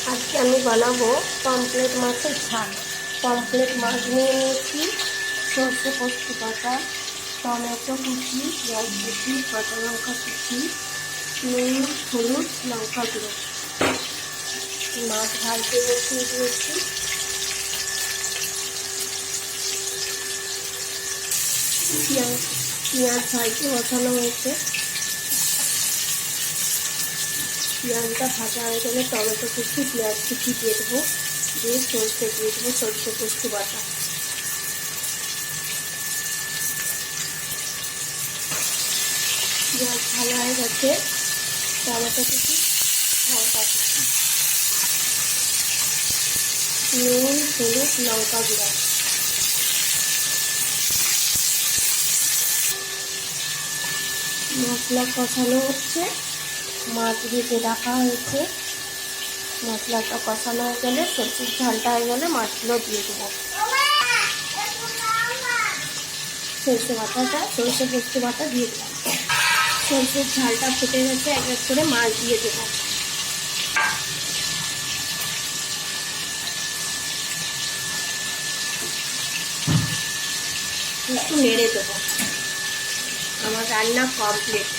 আজকে আমি বানাবো পমফ্রেট মাছের ঝাল। পমফ্রেট মাছ নিয়ে নিয়েছি, সর্ষে পোস্ত বাটা, টমেটো কুচি, পেঁয়াজ কুচি, কাঁচা লঙ্কা কুচি, নুন, হলুদ, লঙ্কা গুঁড়ো। মাছ ভাজতে বসিয়ে দিয়েছি। পেঁয়াজ ভাজতে বসানো হয়েছে। পেঁয়াজটা ভাজা হয়ে গেলে টমেটো কুচি, পেঁয়াজ কুচি দিয়ে দেবো, দিয়ে সর্ষে দিয়ে দেবো, সর্ষে পোস্ত বাটা। পেঁয়াজ ভাজা হয়ে গেছে, টমেটো কুচি, লঙ্কা কুচি, নুন, হলুদ, লঙ্কা গুঁড়া। মশলা কষানো হচ্ছে, মাছ ভেজে রাখা হয়েছে। মশলাটা কষানো হয়ে গেলে, সরষের ঝালটা হয়ে গেলে মাছগুলো দিয়ে দেবো। সরষে পোস্ত বাটা দিয়ে দিলাম। সরষের ঝালটা ফুটে গেছে, এক এক করে মাছ দিয়ে দেবো। একটু নেড়ে দেবো। আমার রান্না কমপ্লিট।